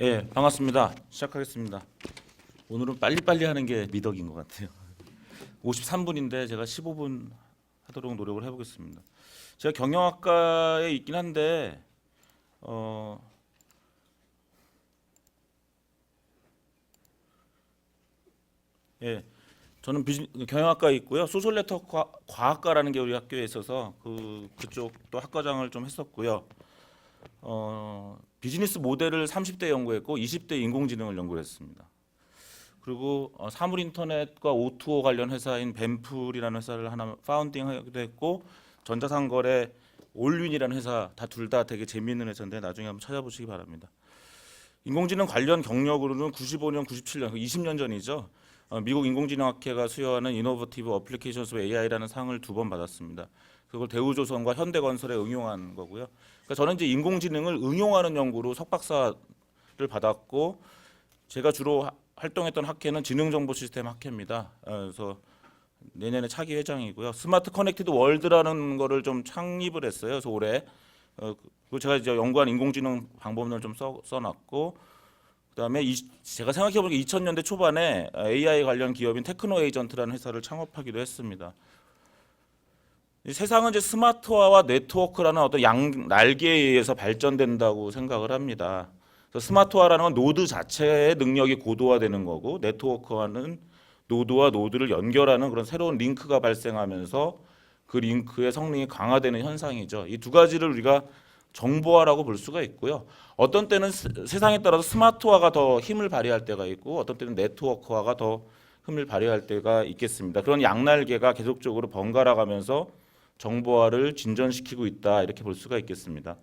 예, 반갑습니다. 시작하겠습니다. 오늘은 빨리빨리 하는 게 미덕인 것 같아요. 53분인데 제가 15분 하도록 노력을 해보겠습니다. 제가 경영학과에 있긴 한데 어, 예, 저는 경영학과에 있고요. 소셜네트워크 과학과라는 게 우리 학교에 있어서 그쪽도 학과장을 좀 했었고요. 비즈니스 모델을 30대 연구했고 20대 인공지능을 연구했습니다. 그리고 사물 인터넷과 O2O 관련 회사인 뱀플이라는 회사를 하나 파운딩하기도 했고 전자상거래 올윈이라는 회사 둘 다 되게 재미있는 회사인데 나중에 한번 찾아보시기 바랍니다. 인공지능 관련 경력으로는 95년, 97년, 20년 전이죠. 미국 인공지능학회가 수여하는 이노버티브 어플리케이션스 AI라는 상을 2번 받았습니다. 그걸 대우조선과 현대건설에 응용한 거고요. 그러니까 저는 이제 인공지능을 응용하는 연구로 석박사를 받았고 제가 주로 활동했던 학회는 지능정보시스템 학회입니다. 그래서 내년에 차기 회장이고요. 스마트 커넥티드 월드라는 거를 좀 창립을 했어요. 그래서 올해 그 제가 이제 연구한 인공지능 방법론을 좀 써놨고, 그다음에 제가 생각해보니까 2000년대 초반에 AI 관련 기업인 테크노 에이전트라는 회사를 창업하기도 했습니다. 이 세상은 이제 스마트화와 네트워크라는 어떤 날개에 의해서 발전된다고 생각을 합니다. 스마트화라는 건 노드 자체의 능력이 고도화되는 거고, 네트워크화는 노드와 노드를 연결하는 그런 새로운 링크가 발생하면서 그 링크의 성능이 강화되는 현상이죠. 이 두 가지를 우리가 정보화라고 볼 수가 있고요. 어떤 때는 세상에 따라서 스마트화가 더 힘을 발휘할 때가 있고, 어떤 때는 네트워크화가 더 힘을 발휘할 때가 있겠습니다. 그런 양날개가 계속적으로 번갈아 가면서 정보화를 진전시키고 있다, 이렇게 볼 수가 있겠습니다.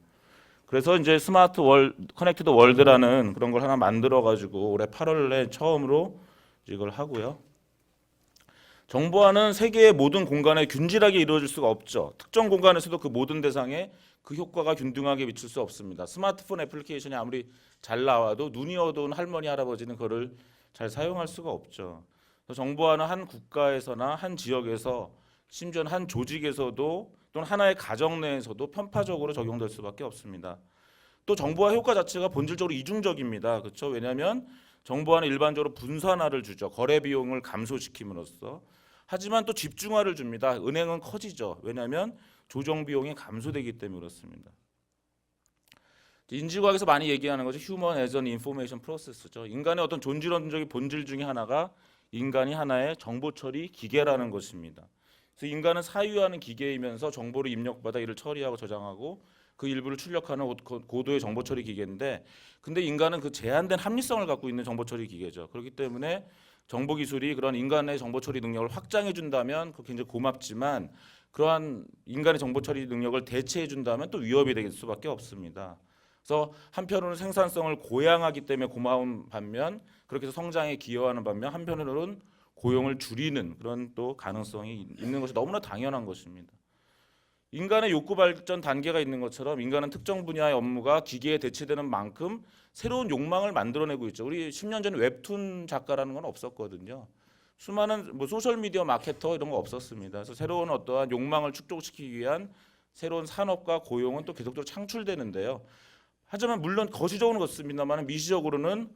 그래서 이제 스마트 커넥티드 월드라는 그런 걸 하나 만들어 가지고 올해 8월에 처음으로 이걸 하고요. 정보화는 세계의 모든 공간에 균질하게 이루어질 수가 없죠. 특정 공간에서도 그 모든 대상에 그 효과가 균등하게 미칠 수 없습니다. 스마트폰 애플리케이션이 아무리 잘 나와도 눈이 어두운 할머니 할아버지는 그거를 잘 사용할 수가 없죠. 그래서 정보화는 한 국가에서나 한 지역에서 심지어는 한 조직에서도 또는 하나의 가정 내에서도 편파적으로 적용될 수밖에 없습니다. 또 정보화 효과 자체가 본질적으로 이중적입니다. 그렇죠? 왜냐하면 정보화는 일반적으로 분산화를 주죠. 거래 비용을 감소시킴으로써. 하지만 또 집중화를 줍니다. 은행은 커지죠. 왜냐하면 조정 비용이 감소되기 때문에 그렇습니다. 인지과학에서 많이 얘기하는 것이 휴먼 에전 인포메이션 프로세스죠. 인간의 어떤 존재론적인 본질 중에 하나가 인간이 하나의 정보 처리 기계라는 것입니다. 그래서 인간은 사유하는 기계이면서 정보를 입력받아 이를 처리하고 저장하고 그 일부를 출력하는 고도의 정보 처리 기계인데, 근데 인간은 그 제한된 합리성을 갖고 있는 정보 처리 기계죠. 그렇기 때문에 정보 기술이 그런 인간의 정보 처리 능력을 확장해 준다면 그 굉장히 고맙지만, 그러한 인간의 정보 처리 능력을 대체해 준다면 또 위협이 될 수밖에 없습니다. 그래서 한편으로는 생산성을 고양하기 때문에 고마운 반면, 그렇게 해서 성장에 기여하는 반면, 한편으로는 고용을 줄이는 그런 또 가능성이 있는 것이 너무나 당연한 것입니다. 인간의 욕구 발전 단계가 있는 것처럼 인간은 특정 분야의 업무가 기계에 대체되는 만큼 새로운 욕망을 만들어내고 있죠. 우리 10년 전에 웹툰 작가라는 건 없었거든요. 수많은 소셜 미디어 마케터 이런 거 없었습니다. 그래서 새로운 어떠한 욕망을 축적시키기 위한 새로운 산업과 고용은 또 계속적으로 창출되는데요. 하지만 물론 거시적으로는 그렇습니다만 미시적으로는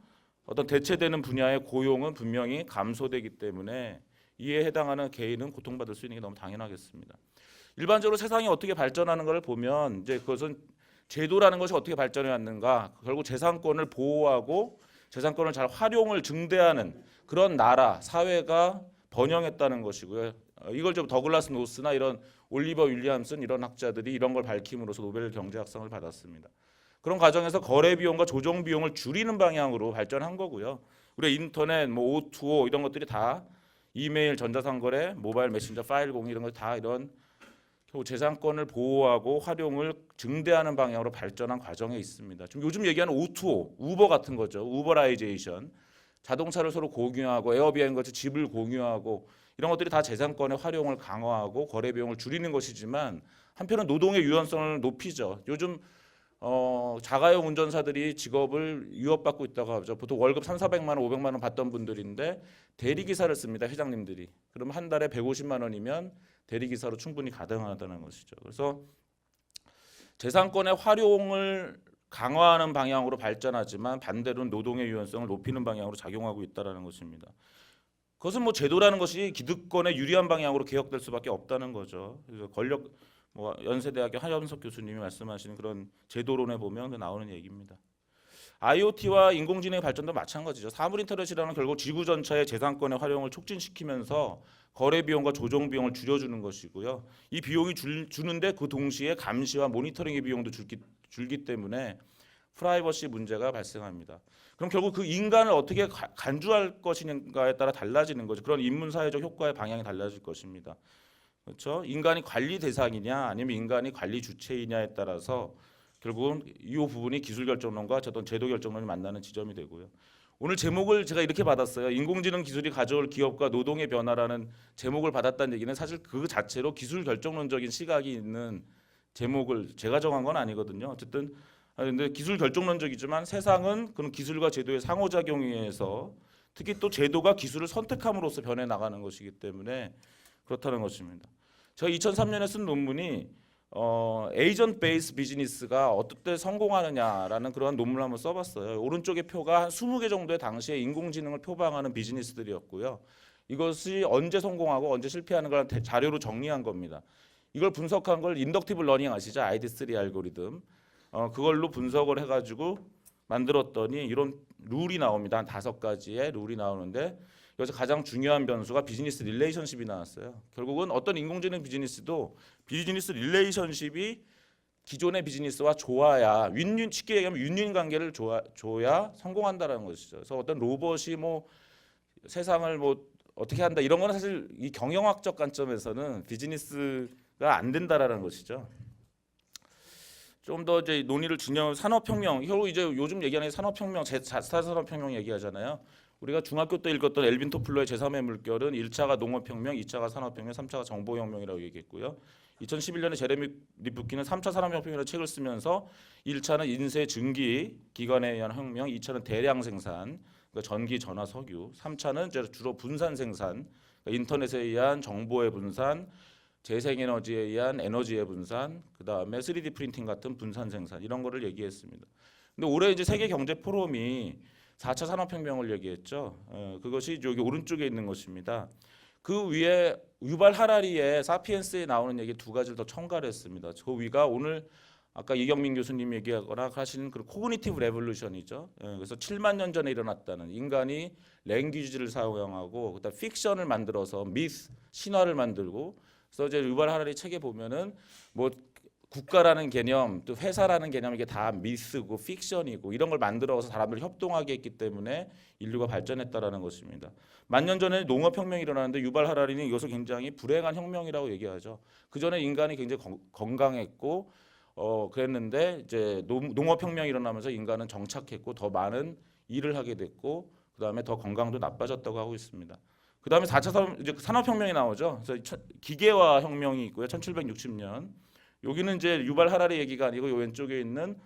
어떤 대체되는 분야의 고용은 분명히 감소되기 때문에 이에 해당하는 개인은 고통받을 수 있는 게 너무 당연하겠습니다. 일반적으로 세상이 어떻게 발전하는 것을 보면 이제 그것은 제도라는 것이 어떻게 발전해 왔는가, 결국 재산권을 보호하고 재산권을 잘 활용을 증대하는 그런 나라 사회가 번영했다는 것이고요. 이걸 좀 더글라스 노스나 이런 올리버 윌리엄슨 이런 학자들이 이런 걸 밝힘으로써 노벨 경제학상을 받았습니다. 그런 과정에서 거래 비용과 조정 비용을 줄이는 방향으로 발전한 거고요. 우리 인터넷, O2O 이런 것들이 다 이메일, 전자상거래, 모바일 메신저, 파일 공유 이런 것 다 이런 재산권을 보호하고 활용을 증대하는 방향으로 발전한 과정에 있습니다. 좀 요즘 얘기하는 O2O, 우버 같은 거죠. 우버라이제이션, 자동차를 서로 공유하고 에어비앤 같이 집을 공유하고 이런 것들이 다 재산권의 활용을 강화하고 거래 비용을 줄이는 것이지만 한편은 노동의 유연성을 높이죠. 요즘 자가용 운전사들이 직업을 위협받고 있다고 하죠. 보통 월급 3,400만 원, 500만 원 받던 분들인데 대리기사를 씁니다. 회장님들이. 그럼 한 달에 150만 원이면 대리기사로 충분히 가능하다는 것이죠. 그래서 재산권의 활용을 강화하는 방향으로 발전하지만 반대로는 노동의 유연성을 높이는 방향으로 작용하고 있다라는 것입니다. 그것은 뭐 제도라는 것이 기득권에 유리한 방향으로 개혁될 수밖에 없다는 거죠. 그래서 권력 뭐 연세대학교 하현석 교수님이 말씀하시는 그런 제도론에 보면 나오는 얘기입니다. IoT와 인공지능의 발전도 마찬가지죠. 사물 인터넷이라는 결국 지구 전체의 재산권의 활용을 촉진시키면서 거래 비용과 조정 비용을 줄여주는 것이고요. 이 비용이 주는데 그 동시에 감시와 모니터링의 비용도 줄기 때문에 프라이버시 문제가 발생합니다. 그럼 결국 그 인간을 어떻게 간주할 것인가에 따라 달라지는 거죠. 그런 인문사회적 효과의 방향이 달라질 것입니다. 그렇죠? 인간이 관리 대상이냐 아니면 인간이 관리 주체이냐에 따라서 결국은 이 부분이 기술 결정론과 어떤 제도 결정론이 만나는 지점이 되고요. 오늘 제목을 제가 이렇게 받았어요. 인공지능 기술이 가져올 기업과 노동의 변화라는 제목을 받았다는 얘기는 사실 그 자체로 기술 결정론적인 시각이 있는 제목을 제가 정한 건 아니거든요. 어쨌든 근데 기술 결정론적이지만 세상은 그런 기술과 제도의 상호작용에 의해서 특히 또 제도가 기술을 선택함으로써 변해 나가는 것이기 때문에 그렇다는 것입니다. 제가 2003년에 쓴 논문이 에이전트 베이스 비즈니스가 어떻게 성공하느냐라는 그런 논문을 한번 써봤어요. 오른쪽의 표가 한 20개 정도의 당시에 인공지능을 표방하는 비즈니스들이었고요. 이것이 언제 성공하고 언제 실패하는 걸 자료로 정리한 겁니다. 이걸 분석한 걸 인덕티브 러닝 아시죠? ID3 알고리즘. 그걸로 분석을 해가지고 만들었더니 이런 룰이 나옵니다. 한 5가지의 룰이 나오는데 여기서 가장 중요한 변수가 비즈니스 릴레이션십이 나왔어요. 결국은 어떤 인공지능 비즈니스도 비즈니스 릴레이션십이 기존의 비즈니스와 좋아야 윈윈, 쉽게 얘기하면 윈윈 관계를 줘야 성공한다라는 것이죠. 그래서 어떤 로봇이 뭐 세상을 뭐 어떻게 한다 이런 거는 사실 이 경영학적 관점에서는 비즈니스가 안 된다라는 것이죠. 좀 더 이제 논의를 진영 산업혁명, 결국 이제 요즘 얘기하는 산업혁명, 제4 산업혁명 얘기하잖아요. 우리가 중학교 때 읽었던 엘빈 토플러의 제3의 물결은 1차가 농업혁명, 2차가 산업혁명, 3차가 정보혁명이라고 얘기했고요. 2011년에 제레미 리프킨은 3차 산업혁명이라는 책을 쓰면서 1차는 인쇄 증기 기관에 의한 혁명, 2차는 대량 생산, 그러니까 전기, 전화, 석유, 3차는 주로 분산 생산, 그러니까 인터넷에 의한 정보의 분산, 재생에너지에 의한 에너지의 분산, 그 다음에 3D 프린팅 같은 분산 생산 이런 거를 얘기했습니다. 근데 올해 이제 세계 경제 포럼이 4차 산업혁명을 얘기했죠. 그것이 여기 오른쪽에 있는 것입니다. 그 위에 유발 하라리의 사피엔스에 나오는 얘기 2가지를 더 첨가를 했습니다. 그 위가 오늘 아까 이경민 교수님 얘기하거나 하시는 그 코그니티브 레볼루션이죠. 그래서 7만 년 전에 일어났다는 인간이 랭귀지를 사용하고 그다음 픽션을 만들어서 미스 신화를 만들고 그래서 이제 유발 하라리 책에 보면은 뭐 국가라는 개념, 또 회사라는 개념 이게 다 미스고 픽션이고 이런 걸 만들어서 사람들이 협동하게 했기 때문에 인류가 발전했다라는 것입니다. 1000년 전에 농업혁명이 일어났는데 유발 하라리는 이것을 굉장히 불행한 혁명이라고 얘기하죠. 그 전에 인간이 굉장히 건강했고 그랬는데 이제 농업혁명이 일어나면서 인간은 정착했고 더 많은 일을 하게 됐고 그 다음에 더 건강도 나빠졌다고 하고 있습니다. 그 다음에 4차 이제 산업혁명이 나오죠. 그래서 기계화 혁명이 있고요. 1760년. 여기는 이제 유발 하라리 얘기가 아니고 이 왼쪽에 있는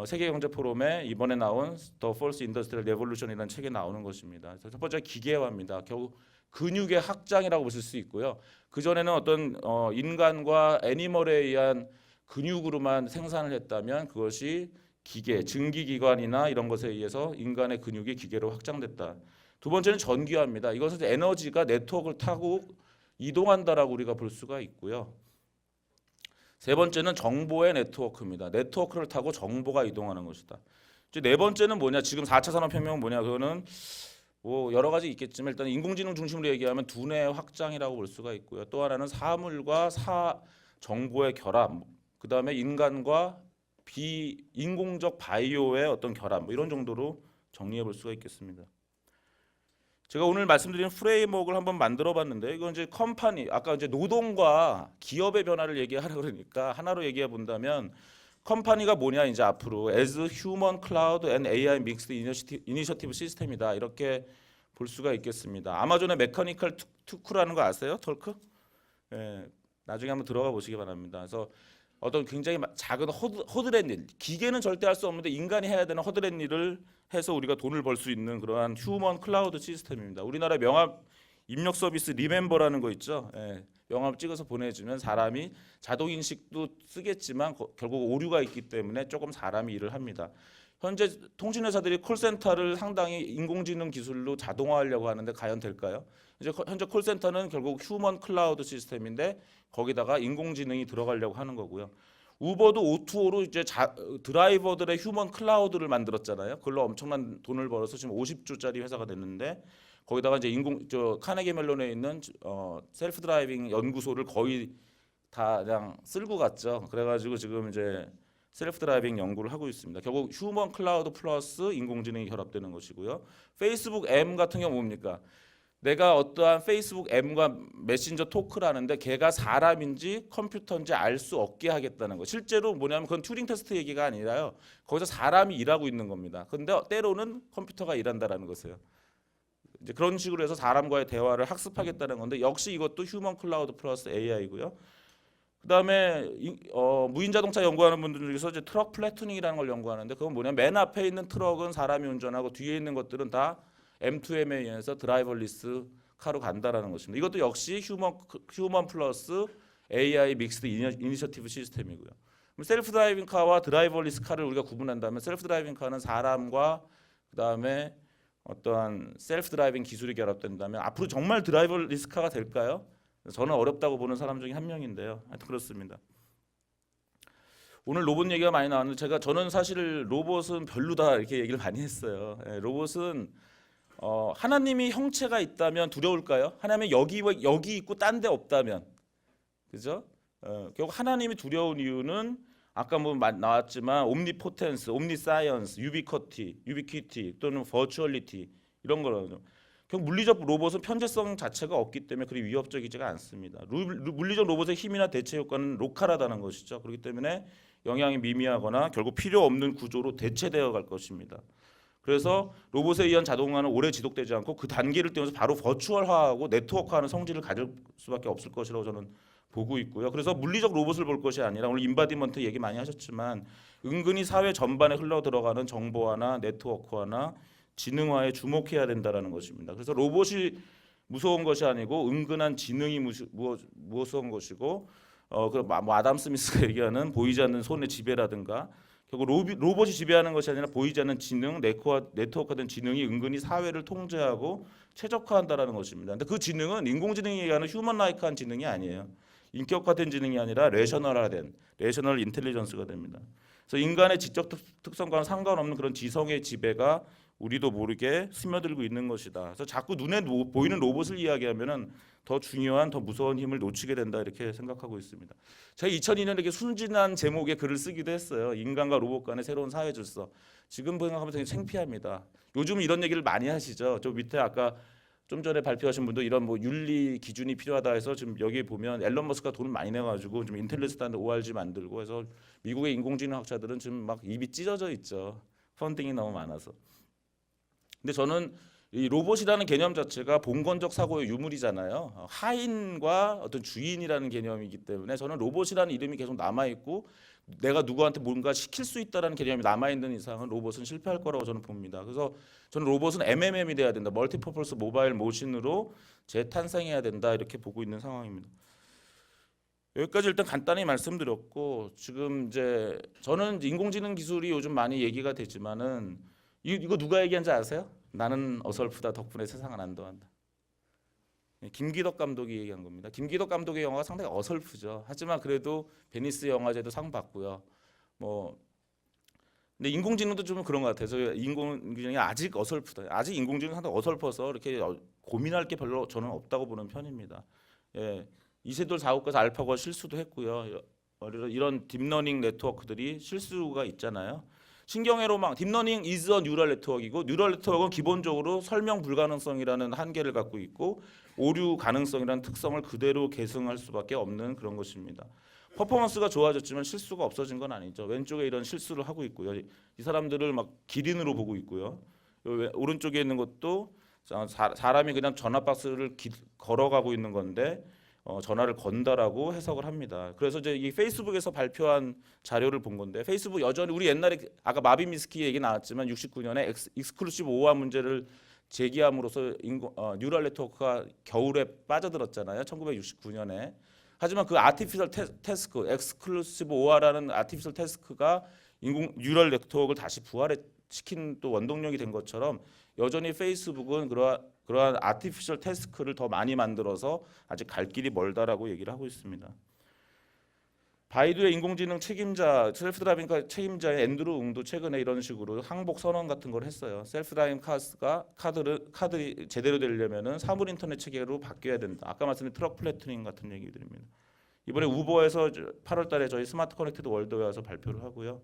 세계경제포럼에 이번에 나온 The Fourth Industrial Revolution이라는 책에 나오는 것입니다. 그래서 첫 번째 기계화입니다. 결국 근육의 확장이라고 보실 수 있고요. 그 전에는 어떤 인간과 애니멀에 의한 근육으로만 생산을 했다면 그것이 기계, 증기기관이나 이런 것에 의해서 인간의 근육이 기계로 확장됐다. 두 번째는 전기화입니다. 이것은 에너지가 네트워크를 타고 이동한다라고 우리가 볼 수가 있고요. 세 번째는 정보의 네트워크입니다. 네트워크를 타고 정보가 이동하는 것이다. 이제 네 번째는 뭐냐? 지금 4차 산업혁명은 뭐냐? 그거는 뭐 여러 가지 있겠지만 일단 인공지능 중심으로 얘기하면 두뇌의 확장이라고 볼 수가 있고요. 또 하나는 사물과 정보의 결합, 그 다음에 인간과 비인공적 바이오의 어떤 결합, 뭐 이런 정도로 정리해 볼 수가 있겠습니다. 제가 오늘 말씀드린 프레임워크를 한번 만들어봤는데 이건 이제 컴퍼니 아까 이제 노동과 기업의 변화를 얘기하라 그러니까 하나로 얘기해 본다면 컴퍼니가 뭐냐 이제 앞으로 as human cloud and AI mixed initiative 시스템이다 이렇게 볼 수가 있겠습니다. 아마존의 메커니컬 투크라는 거 아세요? 털크? 예, 나중에 한번 들어가 보시기 바랍니다. 그래서 어떤 굉장히 작은 허드렛 일, 기계는 절대 할 수 없는데 인간이 해야 되는 허드렛 일을 해서 우리가 돈을 벌 수 있는 그러한 휴먼 클라우드 시스템입니다. 우리나라 명합 입력 서비스 리멤버라는 거 있죠. 예, 명함 찍어서 보내주면 사람이 자동 인식도 쓰겠지만 결국 오류가 있기 때문에 조금 사람이 일을 합니다. 현재 통신회사들이 콜센터를 상당히 인공지능 기술로 자동화하려고 하는데 과연 될까요? 이제 현재 콜센터는 결국 휴먼 클라우드 시스템인데 거기다가 인공지능이 들어가려고 하는 거고요. 우버도 O2O로 이제 드라이버들의 휴먼 클라우드를 만들었잖아요. 그걸로 엄청난 돈을 벌어서 지금 50조짜리 회사가 됐는데 거기다가 이제 카네기 멜론에 있는 셀프 드라이빙 연구소를 거의 다 그냥 쓸고 갔죠. 그래가지고 지금 이제 셀프 드라이빙 연구를 하고 있습니다. 결국 휴먼 클라우드 플러스 인공지능이 결합되는 것이고요. 페이스북 M 같은 경우 뭡니까? 내가 어떠한 페이스북 M과 메신저 토크를 하는데 걔가 사람인지 컴퓨터인지 알 수 없게 하겠다는 거. 실제로 뭐냐면 그건 튜링 테스트 얘기가 아니라요. 거기서 사람이 일하고 있는 겁니다. 근데 때로는 컴퓨터가 일한다라는 것이에요. 이제 그런 식으로 해서 사람과의 대화를 학습하겠다는 건데 역시 이것도 휴먼 클라우드 플러스 AI고요. 그다음에 무인 자동차 연구하는 분들 중에서 이제 트럭 플래투닝이라는 걸 연구하는데 그건 뭐냐면 맨 앞에 있는 트럭은 사람이 운전하고 뒤에 있는 것들은 다 M2M에 의해서 드라이버리스 카로 간다라는 것입니다. 이것도 역시 휴먼 플러스 AI 믹스드 이니셔티브 시스템이고요. 셀프 드라이빙 카와 드라이버리스 카를 우리가 구분한다면 셀프 드라이빙 카는 사람과 그다음에 어떠한 셀프 드라이빙 기술이 결합된다면 앞으로 정말 드라이버리스 카가 될까요? 저는 어렵다고 보는 사람 중에 한 명인데요. 하여튼 그렇습니다. 오늘 로봇 얘기가 많이 나왔는데 저는 사실 로봇은 별로다 이렇게 얘기를 많이 했어요. 로봇은 하나님이 형체가 있다면 두려울까요? 하나님이 여기 있고 딴 데 없다면, 그죠? 결국 하나님이 두려운 이유는 아까 뭐 나왔지만 옴니포텐스, 옴니사이언스, 유비퀴티 또는 버추얼리티 이런 거라죠. 결국 물리적 로봇은 편재성 자체가 없기 때문에 그리 위협적이지가 않습니다. 물리적 로봇의 힘이나 대체 효과는 로컬하다는 것이죠. 그렇기 때문에 영향이 미미하거나 결국 필요 없는 구조로 대체되어 갈 것입니다. 그래서 로봇에 의한 자동화는 오래 지속되지 않고 그 단계를 띄면서 바로 버추얼화하고 네트워크화하는 성질을 가질 수밖에 없을 것이라고 저는 보고 있고요. 그래서 물리적 로봇을 볼 것이 아니라 오늘 인바디먼트 얘기 많이 하셨지만 은근히 사회 전반에 흘러 들어가는 정보화나 네트워크화나 지능화에 주목해야 된다라는 것입니다. 그래서 로봇이 무서운 것이 아니고 은근한 지능이 무서운 것이고 뭐 아담 스미스가 얘기하는 보이지 않는 손의 지배라든가 결국 로봇이 지배하는 것이 아니라 보이지 않는 지능, 네트워크화된 지능이 은근히 사회를 통제하고 최적화한다라는 것입니다. 근데 그 지능은 인공지능이 얘기하는 휴먼라이크한 지능이 아니에요. 인격화된 지능이 아니라 레셔널 인텔리전스가 됩니다. 그래서 인간의 지적 특성과는 상관없는 그런 지성의 지배가 우리도 모르게 스며들고 있는 것이다. 그래서 자꾸 눈에 보이는 로봇을 이야기하면은 더 중요한 더 무서운 힘을 놓치게 된다 이렇게 생각하고 있습니다. 제가 2002년에 이렇게 순진한 제목의 글을 쓰기도 했어요. 인간과 로봇 간의 새로운 사회 질서. 지금 생각하면 되게 창피합니다. 요즘 이런 얘기를 많이 하시죠. 저 밑에 아까 좀 전에 발표하신 분도 이런 뭐 윤리 기준이 필요하다 해서 지금 여기 보면 앨런 머스크가 돈을 많이 내가지고 좀 인텔리전스 ORG 만들고 해서 미국의 인공지능 학자들은 지금 막 입이 찢어져 있죠. 펀딩이 너무 많아서. 근데 저는 이 로봇이라는 개념 자체가 봉건적 사고의 유물이잖아요. 하인과 어떤 주인이라는 개념이기 때문에 저는 로봇이라는 이름이 계속 남아 있고 내가 누구한테 뭔가 시킬 수 있다라는 개념이 남아 있는 이상은 로봇은 실패할 거라고 저는 봅니다. 그래서 저는 로봇은 MMM이 돼야 된다. 멀티퍼포스 모바일 모신으로 재탄생해야 된다 이렇게 보고 있는 상황입니다. 여기까지 일단 간단히 말씀드렸고 지금 이제 저는 인공지능 기술이 요즘 많이 얘기가 되지만은 이거 누가 얘기한지 아세요? 나는 어설프다 덕분에 세상은 안도한다. 김기덕 감독이 얘기한 겁니다. 김기덕 감독의 영화가 상당히 어설프죠. 하지만 그래도 베니스 영화제도 상 받고요. 뭐 근데 인공지능도 좀 그런 것 같아요. 인공지능이 아직 어설프다. 아직 인공지능이 상당히 어설퍼서 이렇게 고민할 게 별로 저는 없다고 보는 편입니다. 예, 이세돌 4호까지 알파고가 실수도 했고요. 이런 딥러닝 네트워크들이 실수가 있잖아요. 신경회로망 딥러닝 is a neural network이고 뉴럴 네트워크는 기본적으로 설명 불가능성이라는 한계를 갖고 있고 오류 가능성이라는 특성을 그대로 계승할 수밖에 없는 그런 것입니다. 퍼포먼스가 좋아졌지만 실수가 없어진 건 아니죠. 왼쪽에 이런 실수를 하고 있고요. 이 사람들을 막 기린으로 보고 있고요. 오른쪽에 있는 것도 사람이 그냥 전화 박스를 걸어가고 있는 건데 전화를 건다라고 해석을 합니다. 그래서 이제 이 페이스북에서 발표한 자료를 본 건데 페이스북 여전히 우리 옛날에 아까 마빈 미스키 얘기 나왔지만 69년에 익스클루시브 오화 문제를 제기함으로써 뉴럴 네트워크가 겨울에 빠져들었잖아요. 1969년에. 하지만 그 아티피셜 태스크, 엑스클루시브 OR라는 아티피셜 태스크가 뉴럴 네트워크를 다시 부활시킨 또 원동력이 된 것처럼 여전히 페이스북은 그러한 아티피셜 태스크를 더 많이 만들어서 아직 갈 길이 멀다라고 얘기를 하고 있습니다. 바이두의 인공지능 책임자, 셀프 드라이빙 카 책임자의 앤드루 응도 최근에 이런 식으로 항복 선언 같은 걸 했어요. 셀프 드라이빙 카들이 제대로 되려면은 사물 인터넷 체계로 바뀌어야 된다. 아까 말씀드린 트럭 플래트닝 같은 얘기들입니다. 이번에 우버에서 8월달에 저희 스마트 커넥티드 월드에 와서 발표를 하고요.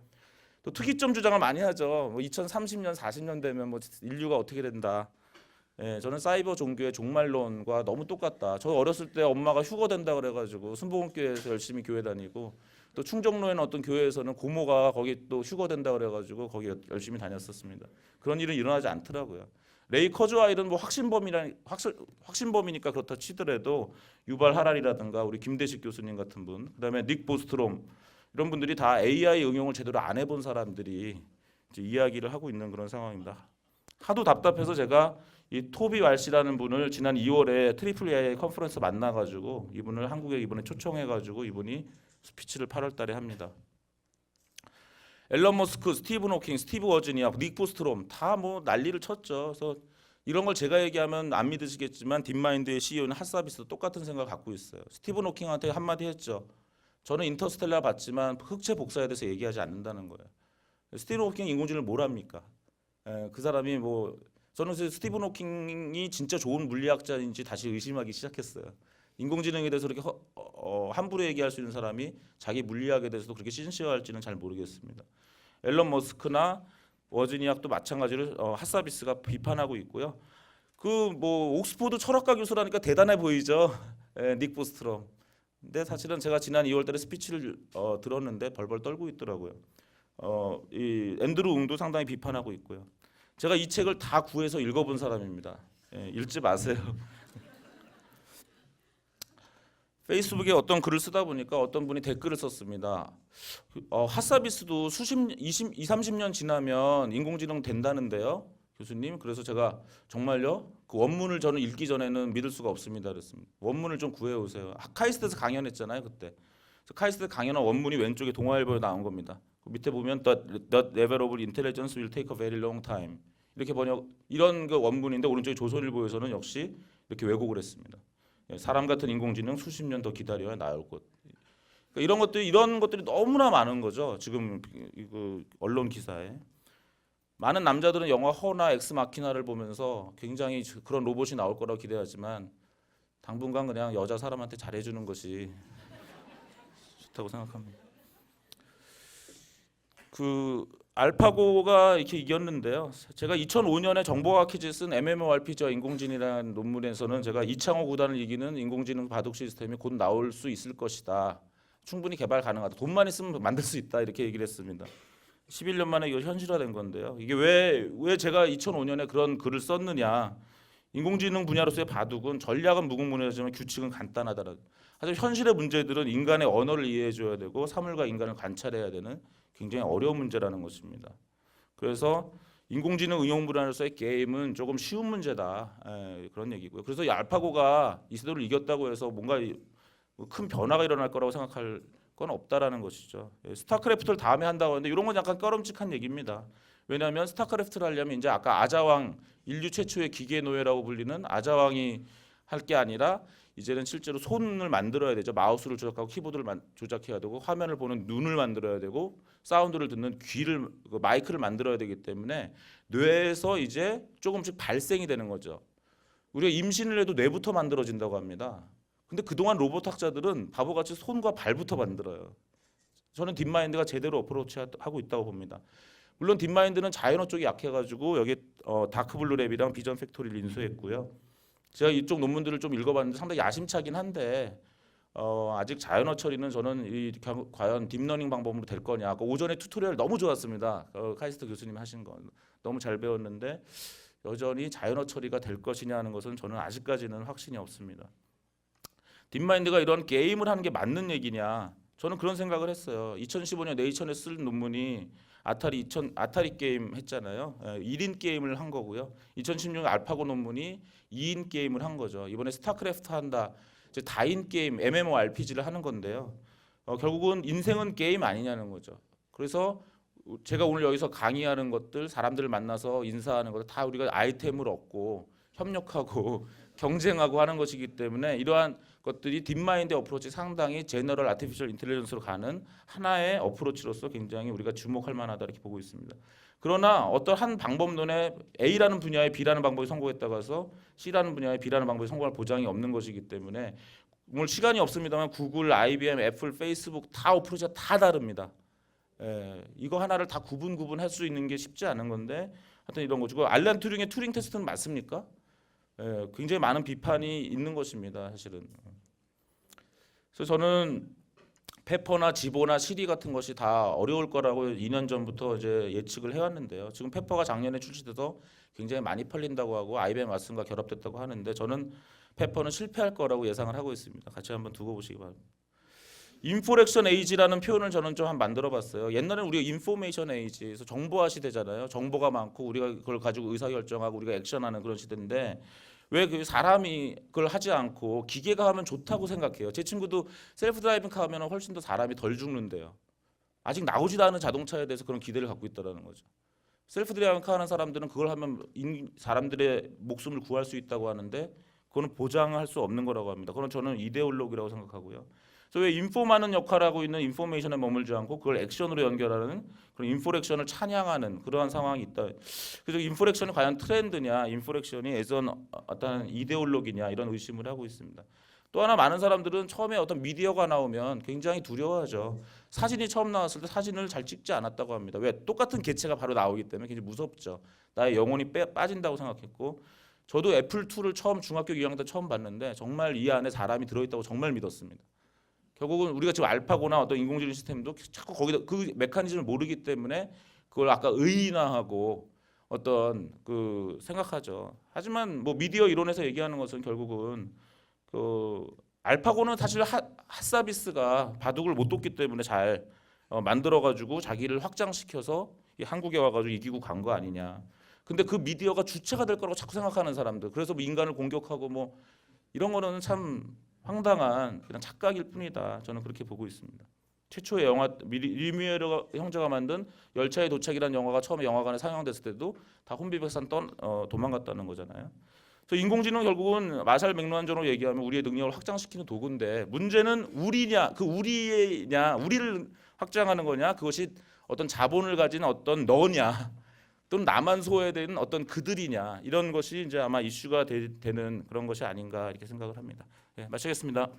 또 특이점 주장을 많이 하죠. 뭐 2030년, 40년 되면 뭐 인류가 어떻게 된다. 예, 저는 사이버 종교의 종말론과 너무 똑같다. 저 어렸을 때 엄마가 휴거 된다 그래가지고 순복음교회에서 열심히 교회 다니고 또 충정로에는 어떤 교회에서는 고모가 거기 또 휴거 된다 그래가지고 거기 열심히 다녔었습니다. 그런 일은 일어나지 않더라고요. 레이 커즈와일은 뭐 확신범이니까 그렇다 치더라도 유발 하랄이라든가 우리 김대식 교수님 같은 분, 그다음에 닉 보스트롬 이런 분들이 다 AI 응용을 제대로 안 해본 사람들이 이제 이야기를 하고 있는 그런 상황입니다. 하도 답답해서 제가 이 토비 왈시라는 분을 지난 2월에 트리플 AI 컨퍼런스 만나가지고 이분을 한국에 이번에 초청해가지고 이분이 스피치를 8월달에 합니다. 앨런 머스크, 스티븐 호킹, 스티브 워즈니악, 닉 보스트롬 다 뭐 난리를 쳤죠. 그래서 이런 걸 제가 얘기하면 안 믿으시겠지만 딥마인드의 CEO는 핫사비스도 똑같은 생각을 갖고 있어요. 스티븐 호킹한테 한마디 했죠. 저는 인터스텔라 봤지만 흑체 복사에 대해서 얘기하지 않는다는 거예요. 스티븐 호킹 인공지능을 뭘 합니까? 그 사람이 뭐 저는 스티븐 호킹이 진짜 좋은 물리학자인지 다시 의심하기 시작했어요. 인공지능에 대해서 그렇게 함부로 얘기할 수 있는 사람이 자기 물리학에 대해서도 그렇게 신시할지는 잘 모르겠습니다. 앨런 머스크나 워즈니악도 마찬가지로 핫사비스가 비판하고 있고요. 그 뭐 옥스포드 철학과 교수라니까 대단해 보이죠. 닉 보스트롬. 근데 사실은 제가 지난 2월달에 스피치를 들었는데 벌벌 떨고 있더라고요. 이 앤드루 응도 상당히 비판하고 있고요. 제가 이 책을 다 구해서 읽어본 사람입니다. 읽지 마세요. 페이스북에 어떤 글을 쓰다 보니까 어떤 분이 댓글을 썼습니다. 핫사비스도 30년 지나면 인공지능 된다는데요, 교수님. 그래서 제가 정말요? 그 원문을 저는 읽기 전에는 믿을 수가 없습니다. 그랬습니다. 원문을 좀 구해오세요. 카이스트에서 강연했잖아요, 그때. 그래서 카이스트 강연한 원문이 왼쪽에 동아일보에 나온 겁니다. 그 밑에 보면 the level of intelligence will take a very long time. 이렇게 이런 그 원문인데 오른쪽에 조선일보에서는 역시 이렇게 왜곡을 했습니다. 사람 같은 인공지능 수십 년 더 기다려야 나올 것. 그러니까 이런 것들이 너무나 많은 거죠. 지금 그 언론 기사에 많은 남자들은 영화 허나 엑스마키나를 보면서 굉장히 그런 로봇이 나올 거라고 기대하지만 당분간 그냥 여자 사람한테 잘해주는 것이 좋다고 생각합니다. 그 알파고가 이렇게 이겼는데요. 제가 2005년에 정보과학 퀴즈 쓴 MMORPG와 인공지능이라는 논문에서는 제가 이창호 구단을 이기는 인공지능 바둑 시스템이 곧 나올 수 있을 것이다. 충분히 개발 가능하다. 돈만 있으면 만들 수 있다. 이렇게 얘기를 했습니다. 11년 만에 이거 현실화된 건데요. 이게 왜 제가 2005년에 그런 글을 썼느냐. 인공지능 분야로서의 바둑은 전략은 무궁무진하지만 규칙은 간단하다. 하지만 현실의 문제들은 인간의 언어를 이해해줘야 되고 사물과 인간을 관찰해야 되는 굉장히 어려운 문제라는 것입니다. 그래서 인공지능 응용 분야로서의 게임은 조금 쉬운 문제다. 그런 얘기고요. 그래서 이 알파고가 이 세대를 이겼다고 해서 뭔가 큰 변화가 일어날 거라고 생각할 건 없다라는 것이죠. 스타크래프트를 다음에 한다고 하는데 이런 건 약간 꺼름직한 얘기입니다. 왜냐하면 스타크래프트를 하려면 이제 아까 아자왕 인류 최초의 기계 노예라고 불리는 아자왕이 할 게 아니라 이제는 실제로 손을 만들어야 되죠. 마우스를 조작하고 키보드를 조작해야 되고 화면을 보는 눈을 만들어야 되고 사운드를 듣는 귀를 마이크를 만들어야 되기 때문에 뇌에서 이제 조금씩 발생이 되는 거죠. 우리가 임신을 해도 뇌부터 만들어진다고 합니다. 근데 그동안 로봇 학자들은 바보같이 손과 발부터 만들어요. 저는 딥마인드가 제대로 어프로치하고 있다고 봅니다. 물론 딥마인드는 자연어 쪽이 약해가지고 여기 다크블루랩이랑 비전 팩토리를 인수했고요. 제가 이쪽 논문들을 좀 읽어봤는데 상당히 야심차긴 한데 아직 자연어 처리는 저는 과연 딥러닝 방법으로 될 거냐. 오전에 튜토리얼 너무 좋았습니다. 카이스트 교수님 하신 거 너무 잘 배웠는데 여전히 자연어 처리가 될 것이냐 하는 것은 저는 아직까지는 확신이 없습니다. 딥마인드가 이런 게임을 하는 게 맞는 얘기냐? 저는 그런 생각을 했어요. 2015년 네이처에 쓴 논문이 아타리 게임 했잖아요. 1인 게임을 한 거고요. 2016년 알파고 논문이 2인 게임을 한 거죠. 이번에 스타크래프트 한다. 이제 다인 게임 MMORPG를 하는 건데요. 결국은 인생은 게임 아니냐는 거죠. 그래서 제가 오늘 여기서 강의하는 것들, 사람들을 만나서 인사하는 것들 다 우리가 아이템을 얻고 협력하고 경쟁하고 하는 것이기 때문에 이러한 것들이 딥마인드 어프로치 상당히 제너럴 아티피셜 인텔리전스로 가는 하나의 어프로치로서 굉장히 우리가 주목할 만하다 이렇게 보고 있습니다. 그러나 어떤 한 방법론에 A라는 분야에 B라는 방법이 성공했다고 해서 C라는 분야에 B라는 방법이 성공할 보장이 없는 것이기 때문에 오늘 시간이 없습니다만 구글, IBM, 애플, 페이스북 다 어프로치가 다 다릅니다. 이거 하나를 다 구분할 수 있는 게 쉽지 않은 건데 하여튼 이런 거죠. 알란 튜링의 튜링 테스트는 맞습니까? 굉장히 많은 비판이 있는 것입니다. 사실은. 그래서 저는 페퍼나 지보나 시리 같은 것이 다 어려울 거라고 2년 전부터 이제 예측을 해왔는데요. 지금 페퍼가 작년에 출시돼서 굉장히 많이 팔린다고 하고 IBM 왓슨과 결합됐다고 하는데 저는 페퍼는 실패할 거라고 예상을 하고 있습니다. 같이 한번 두고 보시기 바랍니다. 인포렉션 에이지라는 표현을 저는 좀 만들어봤어요. 옛날에는 우리가 인포메이션 에이지에서 정보화 시대잖아요. 정보가 많고 우리가 그걸 가지고 의사결정하고 우리가 액션하는 그런 시대인데 왜 그 사람이 그걸 하지 않고 기계가 하면 좋다고 생각해요. 제 친구도 셀프 드라이빙 카 하면 훨씬 더 사람이 덜 죽는데요. 아직 나오지도 않은 자동차에 대해서 그런 기대를 갖고 있다는 거죠. 셀프 드라이빙 카 하는 사람들은 그걸 하면 사람들의 목숨을 구할 수 있다고 하는데 그거는 보장할 수 없는 거라고 합니다. 그건 저는 이데올로기라고 생각하고요. 그래서 왜 인포하는 역할을 하고 있는 인포메이션에 머물지 않고 그걸 액션으로 연결하는 그런 인포렉션을 찬양하는 그러한 상황이 있다. 그래서 인포렉션이 과연 트렌드냐, 인포렉션이 예전 어떤 이데올로기냐 이런 의심을 하고 있습니다. 또 하나 많은 사람들은 처음에 어떤 미디어가 나오면 굉장히 두려워하죠. 사진이 처음 나왔을 때 사진을 잘 찍지 않았다고 합니다. 왜? 똑같은 개체가 바로 나오기 때문에 굉장히 무섭죠. 나의 영혼이 빠진다고 생각했고 저도 애플 2를 처음 중학교 2학년 때 처음 봤는데 정말 이 안에 사람이 들어있다고 정말 믿었습니다. 결국은 우리가 지금 알파고나 어떤 인공지능 시스템도 자꾸 거기다 그 메커니즘을 모르기 때문에 그걸 아까 의인화하고 어떤 그 생각하죠. 하지만 뭐 미디어 이론에서 얘기하는 것은 결국은 그 알파고는 사실 핫서비스가 바둑을 못 뒀기 때문에 잘 만들어가지고 자기를 확장시켜서 이 한국에 와가지고 이기고 간 거 아니냐. 근데 그 미디어가 주체가 될 거라고 자꾸 생각하는 사람들. 그래서 뭐 인간을 공격하고 뭐 이런 거는 참 황당한 그냥 착각일 뿐이다. 저는 그렇게 보고 있습니다. 최초의 영화 리뮤에르 형제가 만든 열차의 도착이라는 영화가 처음에 영화관에 상영됐을 때도 다 혼비백산 도망갔다는 거잖아요. 그래서 인공지능 결국은 마샬 맥루한적으로 얘기하면 우리의 능력을 확장시키는 도구인데 문제는 우리냐 그 우리냐 우리를 확장하는 거냐 그것이 어떤 자본을 가진 어떤 너냐 또는 나만 소외되는 어떤 그들이냐 이런 것이 이제 아마 이슈가 되는 그런 것이 아닌가 이렇게 생각을 합니다. 예, 마치겠습니다.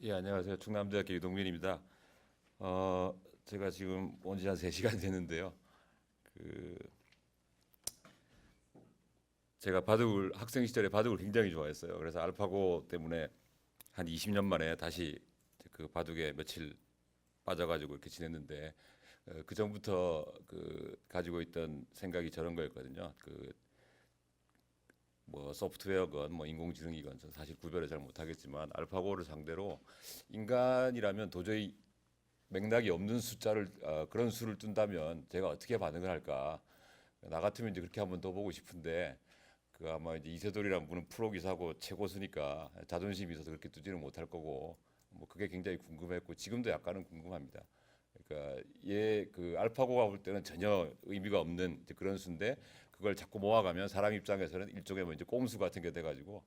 예, 안녕하세요. 충남대학교 유동민입니다. 제가 지금 온 지 한 3시간 됐는데요. 제가 학생 시절에 바둑을 굉장히 좋아했어요. 그래서 알파고 때문에 한 20년 만에 다시 그 바둑에 며칠 빠져가지고 이렇게 지냈는데 그 전부터 가지고 있던 생각이 저런 거였거든요. 뭐 소프트웨어건 뭐 인공지능이건 전 사실 구별을 잘 못하겠지만 알파고를 상대로 인간이라면 도저히 맥락이 없는 숫자를 그런 수를 둔다면 제가 어떻게 반응을 할까? 나 같으면 이제 그렇게 한번 더 보고 싶은데 아마 이제 이세돌이라는 분은 프로 기사고 최고수니까 자존심이 있어서 그렇게 두지는 못할 거고 뭐 그게 굉장히 궁금했고 지금도 약간은 궁금합니다. 그러니까 그 알파고가 볼 때는 전혀 의미가 없는 이제 그런 수인데 그걸 자꾸 모아가면 사람 입장에서는 일종의 뭐 이제 꼼수 같은 게 돼가지고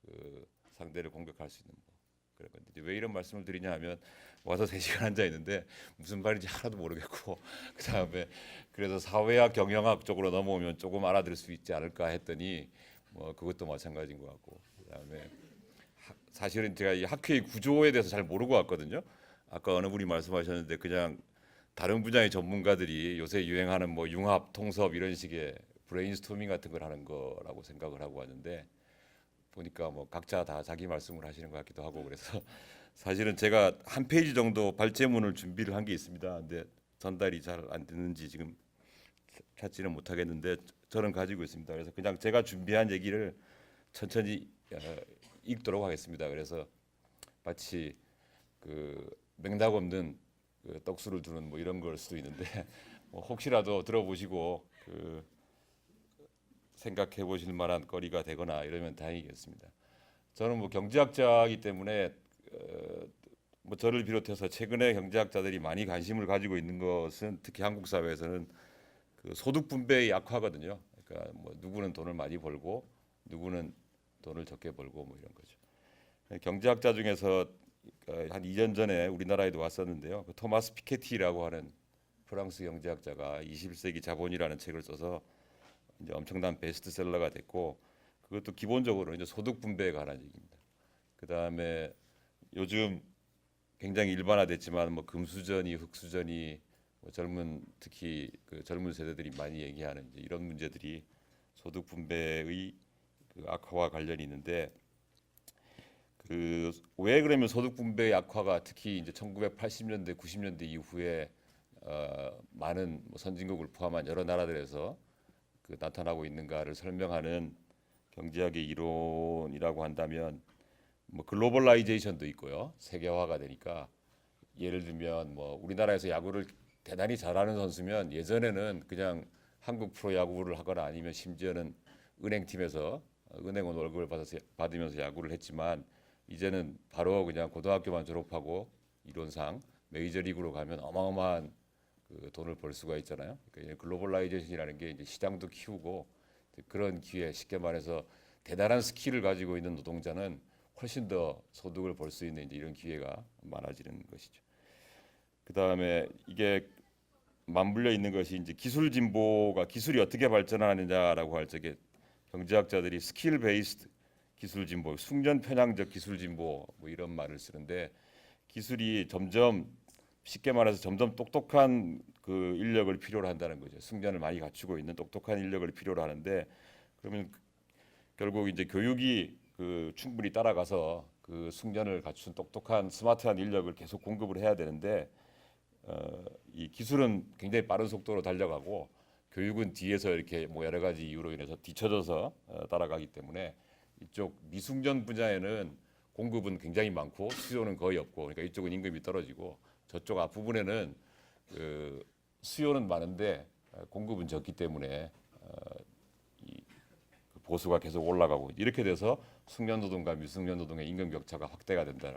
그 상대를 공격할 수 있는 뭐 그런 건데 왜 이런 말씀을 드리냐 하면 와서 3시간 앉아 있는데 무슨 말인지 하나도 모르겠고 그다음에 그래서 사회학 경영학 쪽으로 넘어오면 조금 알아들을 수 있지 않을까 했더니 뭐 그것도 마찬가지인 것 같고 그다음에 사실은 제가 이 학회의 구조에 대해서 잘 모르고 왔거든요. 아까 어느 분이 말씀하셨는데 그냥 다른 분야의 전문가들이 요새 유행하는 뭐 융합, 통섭 이런 식의 브레인스토밍 같은 걸 하는 거라고 생각을 하고 왔는데 보니까 뭐 각자 다 자기 말씀을 하시는 것 같기도 하고 그래서 사실은 제가 한 페이지 정도 발제문을 준비를 한 게 있습니다. 근데 전달이 잘 안 되는지 지금 찾지는 못하겠는데 저는 가지고 있습니다. 그래서 그냥 제가 준비한 얘기를 천천히 읽도록 하겠습니다. 그래서 마치 그 맥락 없는 그 떡수를 두는 뭐 이런 걸 수도 있는데 뭐 혹시라도 들어보시고 그 생각해 보실 만한 거리가 되거나 이러면 다행이겠습니다. 저는 뭐 경제학자이기 때문에 뭐 저를 비롯해서 최근에 경제학자들이 많이 관심을 가지고 있는 것은 특히 한국 사회에서는 그 소득 분배의 약화거든요. 그러니까 뭐 누구는 돈을 많이 벌고 누구는 돈을 적게 벌고 뭐 이런 거죠. 경제학자 중에서 한 2년 전에 우리나라에도 왔었는데요. 그 토마스 피케티라고 하는 프랑스 경제학자가 21세기 자본이라는 책을 써서 이제 엄청난 베스트셀러가 됐고 그것도 기본적으로 이제 소득 분배에 관한 얘기입니다. 그 다음에 요즘 굉장히 일반화됐지만 뭐 금수저니 흑수저니 뭐 특히 그 젊은 세대들이 많이 얘기하는 이제 이런 문제들이 소득 분배의 그 악화와 관련이 있는데 그 왜 그러면 소득 분배 약화가 특히 이제 1980년대 90년대 이후에 많은 뭐 선진국을 포함한 여러 나라들에서 그 나타나고 있는가를 설명하는 경제학의 이론이라고 한다면 뭐 글로벌라이제이션도 있고요. 세계화가 되니까 예를 들면 뭐 우리나라에서 야구를 대단히 잘하는 선수면 예전에는 그냥 한국 프로야구를 하거나 아니면 심지어는 은행팀에서 은행원 월급을 받으면서 야구를 했지만 이제는 바로 그냥 고등학교만 졸업하고 이론상 메이저리그로 가면 어마어마한 그 돈을 벌 수가 있잖아요. 그러니까 글로벌라이제이션이라는 게 이제 시장도 키우고 그런 기회, 쉽게 말해서 대단한 스킬을 가지고 있는 노동자는 훨씬 더 소득을 벌 수 있는 이제 이런 기회가 많아지는 것이죠. 그 다음에 이게 맞물려 있는 것이 이제 기술 진보가 기술이 어떻게 발전하느냐라고 할 적에 경제학자들이 스킬 베이스드 기술 진보, 숙련 편향적 기술 진보 뭐 이런 말을 쓰는데 기술이 점점 쉽게 말해서 점점 똑똑한 그 인력을 필요로 한다는 거죠. 숙련을 많이 갖추고 있는 똑똑한 인력을 필요로 하는데 그러면 결국 이제 교육이 그 충분히 따라가서 그 숙련을 갖춘 똑똑한 스마트한 인력을 계속 공급을 해야 되는데 이 기술은 굉장히 빠른 속도로 달려가고 교육은 뒤에서 이렇게 뭐 여러 가지 이유로 인해서 뒤쳐져서 따라가기 때문에 이쪽 미숙련 분야에는 공급은 굉장히 많고 수요는 거의 없고 그러니까 이쪽은 임금이 떨어지고 저쪽 앞부분에는 그 수요는 많은데 공급은 적기 때문에 이 보수가 계속 올라가고 이렇게 돼서 숙련 노동과 미숙련 노동의 임금 격차가 확대가 된다.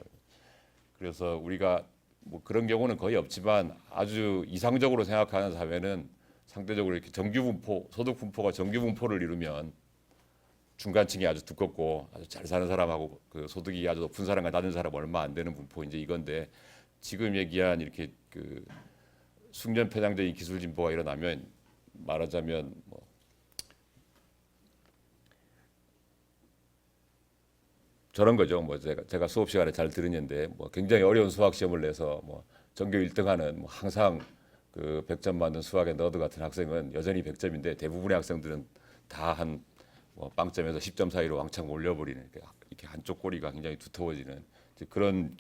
그래서 우리가 뭐 그런 경우는 거의 없지만 아주 이상적으로 생각하는 사회는 상대적으로 이렇게 정규 분포, 소득 분포가 정규 분포를 이루면 중간층이 아주 두껍고 아주 잘 사는 사람하고 그 소득이 아주 높은 사람과 낮은 사람 얼마 안 되는 분포 이제 이건데 지금 얘기한 이렇게 그 숙련 편향적인 기술 진보가 일어나면 말하자면 뭐 저런 거죠. 뭐 제가 수업 시간에 잘 들었는데 뭐 굉장히 어려운 수학 시험을 내서 뭐 전교 1등하는 뭐 항상 그 100점 만든 수학의 너드 같은 학생은 여전히 100점인데 대부분의 학생들은 다 한 뭐 빵점에서 10점 사이로 왕창 올려버리는 이렇게 한쪽 꼬리가 굉장히 두터워지는 그런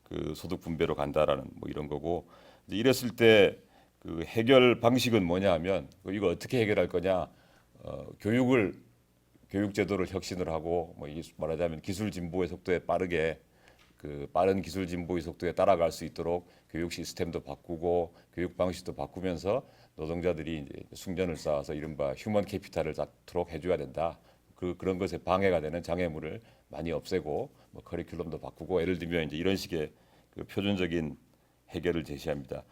그 소득 분배로 간다라는 뭐 이런 거고 이제 이랬을 때 그 해결 방식은 뭐냐 하면 이거 어떻게 해결할 거냐 교육 제도를 혁신을 하고 뭐 말하자면 기술 진보의 속도에 빠르게 그 빠른 기술 진보의 속도에 따라갈 수 있도록 교육 시스템도 바꾸고 교육 방식도 바꾸면서 노동자들이 이제 숙련을 쌓아서 이른바 휴먼 캐피탈을 쌓도록 해줘야 된다. 그런 것에 방해가 되는 장애물을 많이 없애고 뭐 커리큘럼도 바꾸고 예를 들면 이제 이런 식의 그 표준적인 해결을 제시합니다.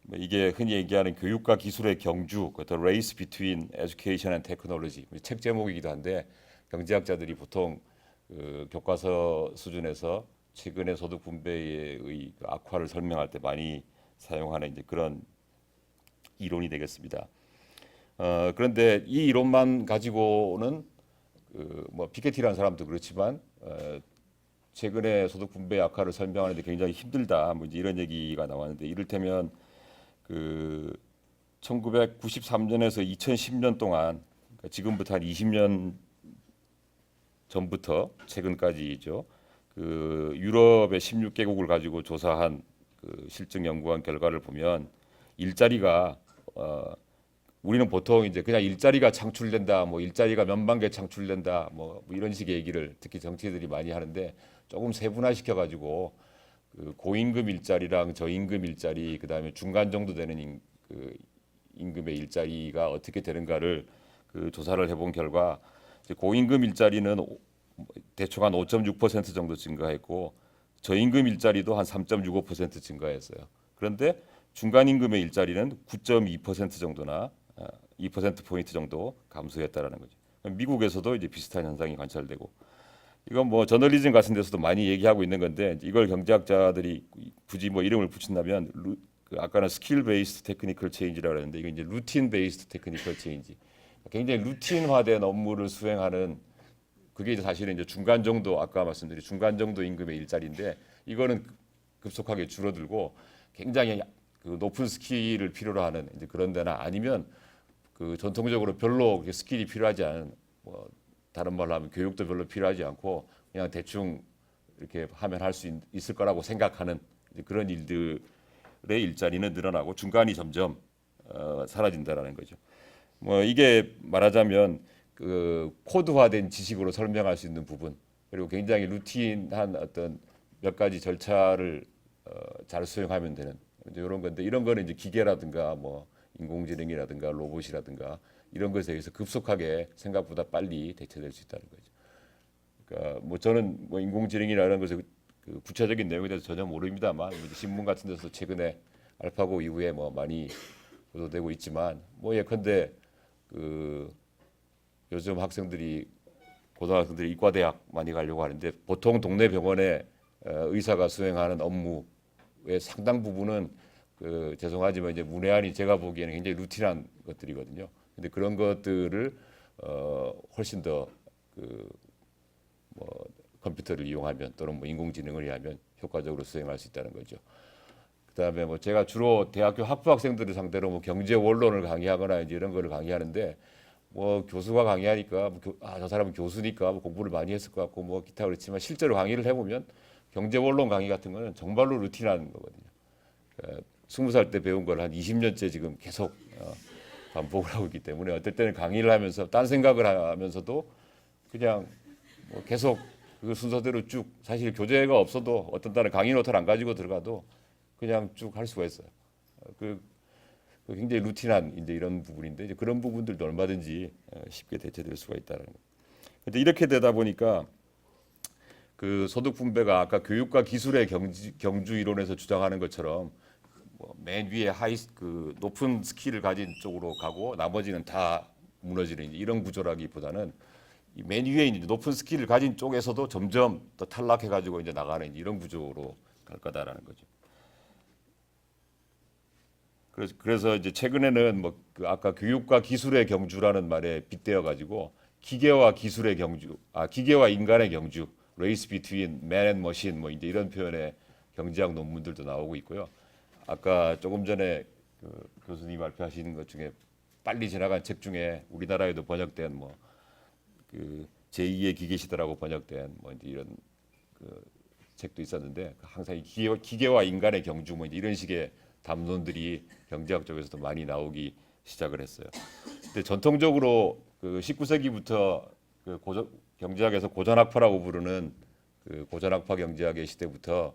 뭐 이게 흔히 얘기하는 교육과 기술의 경주, The Race Between Education and Technology 책 제목이기도 한데 경제학자들이 보통 그 교과서 수준에서 최근의 소득 분배의 악화를 설명할 때 많이 사용하는 이제 그런 이론이 되겠습니다. 그런데 이 이론만 가지고는 뭐 피케티라는 사람도 그렇지만 최근에 소득 분배 악화를 설명하는데 굉장히 힘들다. 뭐 이제 이런 얘기가 나왔는데 이를테면 그 1993년에서 2010년 동안 그러니까 지금부터 한 20년 전부터 최근까지죠. 그 유럽의 16개국을 가지고 조사한 그 실증 연구한 결과를 보면 일자리가 우리는 보통 이제 그냥 일자리가 창출된다, 뭐 일자리가 몇만 개 창출된다, 뭐 이런 식의 얘기를 특히 정치인들이 많이 하는데 조금 세분화시켜 가지고 그 고임금 일자리랑 저임금 일자리, 그다음에 중간 정도 되는 그 임금의 일자리가 어떻게 되는가를 그 조사를 해본 결과 이제 고임금 일자리는 대충 한 5.6% 정도 증가했고 저임금 일자리도 한 3.65% 증가했어요. 그런데 중간 임금의 일자리는 9.2% 정도나 2% 포인트 정도 감소했다라는 거죠. 미국에서도 이제 비슷한 현상이 관찰되고 이건 뭐 저널리즘 같은 데서도 많이 얘기하고 있는 건데 이걸 경제학자들이 굳이 뭐 이름을 붙인다면 그 아까는 스킬 베이스드 테크니컬 체인지라고 했는데 이건 이제 루틴 베이스드 테크니컬 체인지. 굉장히 루틴화된 업무를 수행하는 그게 이제 사실은 이제 중간 정도 아까 말씀드린 중간 정도 임금의 일자리인데 이거는 급속하게 줄어들고 굉장히 그 높은 스킬을 필요로 하는 이제 그런 데나 아니면 그 전통적으로 별로 스킬이 필요하지 않은 뭐 다른 말로 하면 교육도 별로 필요하지 않고 그냥 대충 이렇게 하면 할 수 있을 거라고 생각하는 그런 일들의 일자리는 늘어나고 중간이 점점 사라진다라는 거죠. 뭐 이게 말하자면 그 코드화된 지식으로 설명할 수 있는 부분 그리고 굉장히 루틴한 어떤 몇 가지 절차를 잘 수행하면 되는 이제 이런 건데 이런 거는 이제 기계라든가 뭐 인공지능이라든가 로봇이라든가 이런 것에 의해서 급속하게 생각보다 빨리 대체될 수 있다는 거죠. 그러니까 뭐 저는 뭐 인공지능이라는 것의 그 구체적인 내용에 대해서 전혀 모릅니다만 뭐 신문 같은 데서 최근에 알파고 이후에 뭐 많이 보도되고 있지만 뭐 예컨대 그 요즘 학생들이 고등학생들이 이과대학 많이 가려고 하는데 보통 동네 병원에 의사가 수행하는 업무의 상당 부분은 그 죄송하지만 이제 문외한이 제가 보기에는 굉장히 루틴한 것들이거든요. 근데 그런 것들을 훨씬 더 그 뭐 컴퓨터를 이용하면 또는 뭐 인공지능을 이용하면 효과적으로 수행할 수 있다는 거죠. 그다음에 뭐 제가 주로 대학교 학부 학생들을 상대로 뭐 경제 원론을 강의하거나 이제 이런 거를 강의하는데 뭐 교수가 강의하니까 저 사람은 교수니까 뭐 공부를 많이 했을 것 같고 뭐 기타 그렇지만 실제로 강의를 해보면 경제 원론 강의 같은 거는 정말로 루틴한 거거든요. 20살 때 배운 걸 한 20년째 지금 계속 반복을 하고 있기 때문에 어떨 때는 강의를 하면서 딴 생각을 하면서도 그냥 뭐 계속 그 순서대로 쭉 사실 교재가 없어도 어떤 때는 강의 노트를 안 가지고 들어가도 그냥 쭉 할 수가 있어요. 그 굉장히 루틴한 이제 이런 부분인데 이제 그런 부분들도 얼마든지 쉽게 대체될 수가 있다는 거. 근데 이렇게 되다 보니까 그 소득 분배가 아까 교육과 기술의 경주 이론에서 주장하는 것처럼 뭐맨 위에 그 높은 스킬을 가진 쪽으로 가고 나머지는 다 무너지는 이런 구조라기보다는 이 맨 위에 있는 높은 스킬을 가진 쪽에서도 점점 더 탈락해가지고 이제 나가는 이런 구조로 갈 거다라는 거죠. 그래서 이제 최근에는 뭐 그 아까 교육과 기술의 경주라는 말에 빗대어 가지고 기계와 기술의 경주, 기계와 인간의 경주, race between man and machine 뭐 이제 이런 표현의 경제학 논문들도 나오고 있고요. 아까 조금 전에 그 교수님 발표하시는 것 중에 빨리 지나간 책 중에 우리나라에도 번역된 뭐 그 제2의 기계 시대라고 번역된 뭐 이제 이런 그 책도 있었는데 항상 이 기계와 인간의 경주 뭐 이런 식의 담론들이 경제학 쪽에서도 많이 나오기 시작을 했어요. 근데 전통적으로 그 19세기부터 그 경제학에서 고전학파라고 부르는 그 고전학파 경제학의 시대부터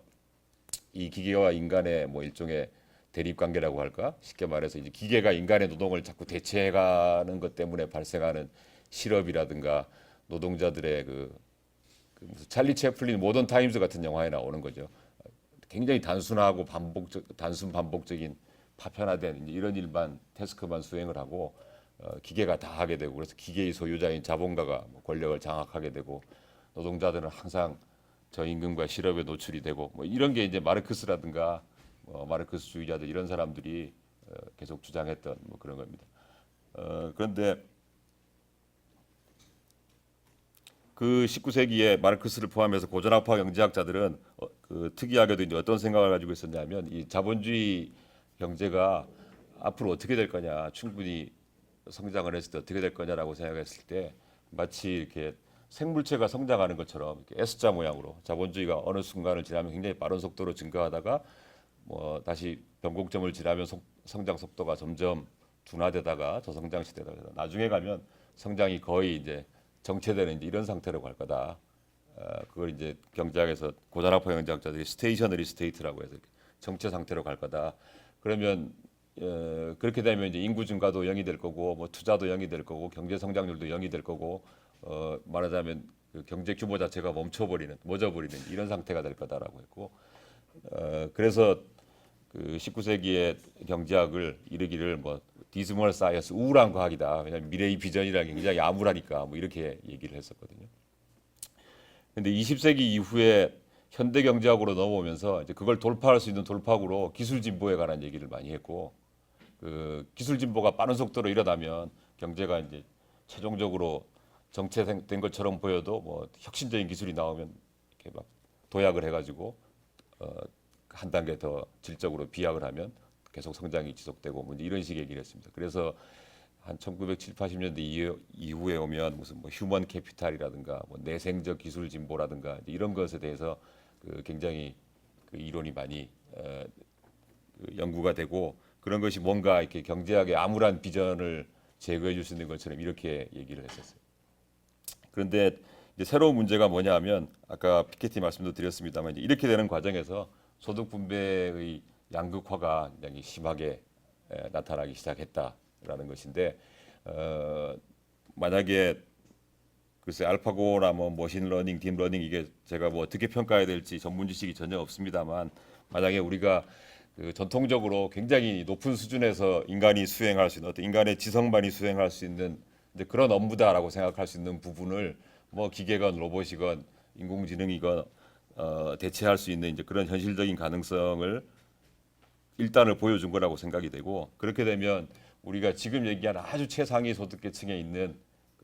이 기계와 인간의 뭐 일종의 대립 관계라고 할까? 쉽게 말해서 이제 기계가 인간의 노동을 자꾸 대체해가는 것 때문에 발생하는 실업이라든가 노동자들의 그 무슨 찰리 채플린 모던 타임즈 같은 영화에 나오는 거죠. 굉장히 단순하고 단순 반복적인 파편화된 이런 일만 태스크만 수행을 하고 기계가 다 하게 되고 그래서 기계의 소유자인 자본가가 권력을 장악하게 되고 노동자들은 항상 저임금과 실업에 노출이 되고 뭐 이런 게 이제 마르크스라든가 마르크스주의자들 이런 사람들이 계속 주장했던 뭐 그런 겁니다. 그런데 그 19세기에 마르크스를 포함해서 고전학파 경제학자들은 그 특이하게도 이제 어떤 생각을 가지고 있었냐면 이 자본주의 경제가 앞으로 어떻게 될 거냐, 충분히 성장을 했을 때 어떻게 될 거냐라고 생각했을 때 마치 이렇게 생물체가 성장하는 것처럼 이렇게 S자 모양으로 자본주의가 어느 순간을 지나면 굉장히 빠른 속도로 증가하다가 뭐 다시 변곡점을 지나면 성장 속도가 점점 둔화되다가 저성장 시대다. 나중에 가면 성장이 거의 이제 정체되는 이제 이런 상태로 갈 거다. 그걸 이제 경제학에서 고단학파 경제학자들이 스테이셔너리 스테이트라고 해서 정체 상태로 갈 거다. 그러면 그렇게 되면 이제 인구 증가도 0이 될 거고, 뭐 투자도 0이 될 거고, 경제 성장률도 0이 될 거고, 말하자면 그 경제 규모 자체가 멈춰버리는, 멎어버리는 이런 상태가 될 거다라고 했고, 그래서 그 19세기의 경제학을 이르기를 뭐 디스멀 사이언스, 우울한 과학이다. 왜냐하면 미래의 비전이라는 게 굉장히 암울하니까 뭐 이렇게 얘기를 했었거든요. 근데 20세기 이후에 현대 경제학으로 넘어오면서 이제 그걸 돌파할 수 있는 돌파구로 기술 진보에 관한 얘기를 많이 했고, 그 기술 진보가 빠른 속도로 일어나면 경제가 이제 최종적으로 정체된 것처럼 보여도 뭐 혁신적인 기술이 나오면 이렇게 막 도약을 해가지고 한 단계 더 질적으로 비약을 하면 계속 성장이 지속되고 뭐 이런 식의 얘기를 했습니다. 그래서 한 1970, 80년대 이후에 오면 무슨 뭐 휴먼 캐피탈이라든가 뭐 내생적 기술 진보라든가 이런 것에 대해서 그 굉장히 그 이론이 많이 그 연구가 되고, 그런 것이 뭔가 이렇게 경제학의 암울한 비전을 제거해 줄 수 있는 것처럼 이렇게 얘기를 했었어요. 그런데 이제 새로운 문제가 뭐냐하면 아까 피케티 말씀도 드렸습니다만 이제 이렇게 되는 과정에서 소득 분배의 양극화가 굉장히 심하게 나타나기 시작했다라는 것인데, 만약에 글쎄 알파고나 뭐 머신러닝, 딥러닝 이게 제가 뭐 어떻게 평가해야 될지 전문 지식이 전혀 없습니다만, 만약에 우리가 그 전통적으로 굉장히 높은 수준에서 인간이 수행할 수 있는 어떤 인간의 지성만이 수행할 수 있는 이제 그런 업무다라고 생각할 수 있는 부분을 뭐 기계건 로봇이건 인공지능이건 대체할 수 있는 이제 그런 현실적인 가능성을 일단을 보여준 거라고 생각이 되고, 그렇게 되면 우리가 지금 얘기한 아주 최상위 소득계층에 있는